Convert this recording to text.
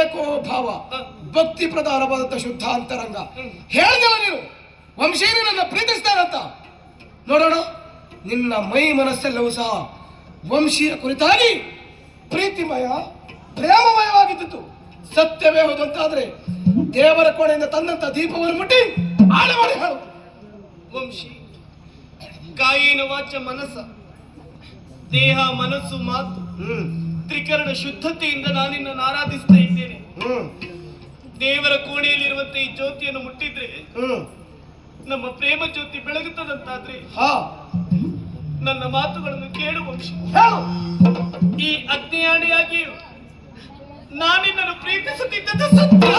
ಏಕೋ ಭಾವ ಭಕ್ತಿ ಪ್ರಧಾನವಾದಂಥ ಶುದ್ಧ ಅಂತರಂಗ. ಹೇಳಿದವ ನೀನು ವಂಶೀನಿ ನನ್ನ ಪ್ರೀತಿಸ್ತಾರಂತ. ನೋಡೋಣ, ನಿನ್ನ ಮೈ ಮನಸ್ಸೆಲ್ಲವೂ ಸಹ ವಂಶೀಯ ಕುರಿತಾಗಿ ಪ್ರೀತಿಮಯ ಪ್ರೇಮಮಯವಾಗಿದ್ದು ಸತ್ಯವೇ ಹೋದಂತಾದ್ರೆ ದೇವರ ಕೋಣೆಯಿಂದ ತಂದಂತ ದೀಪವನ್ನು ಮುಟ್ಟಿ ಆಳೆ ಮಾಡಿ ಹೇಳು. ವಂಶಿ, ಕಾಯಿನ ವಾಚ ಮನಸ್ಸ, ದೇಹ ಮನಸ್ಸು ಮಾತು ತ್ರಿಕರಣ ಶುದ್ಧತೆಯಿಂದ ನಾನಿನ್ನ ಆರಾಧಿಸ್ತಾ ಇದ್ದೇನೆ. ದೇವರ ಕೋಣೆಯಲ್ಲಿರುವಂತೆ ಈ ಜ್ಯೋತಿಯನ್ನು ಮುಟ್ಟಿದ್ರೆ ನಮ್ಮ ಪ್ರೇಮ ಜ್ಯೋತಿ ಬೆಳಗುತ್ತದಂತಾದ್ರೆ ನನ್ನ ಮಾತುಗಳನ್ನು ಕೇಳು ವಂಶಿ. ಈ ಅಜ್ಞಾನಿಯಾಗಿಯೂ ನಾನಿನ್ನನ್ನು ಪ್ರೀತಿಸುತ್ತಿದ್ದದ್ದು ಸತ್ಯ.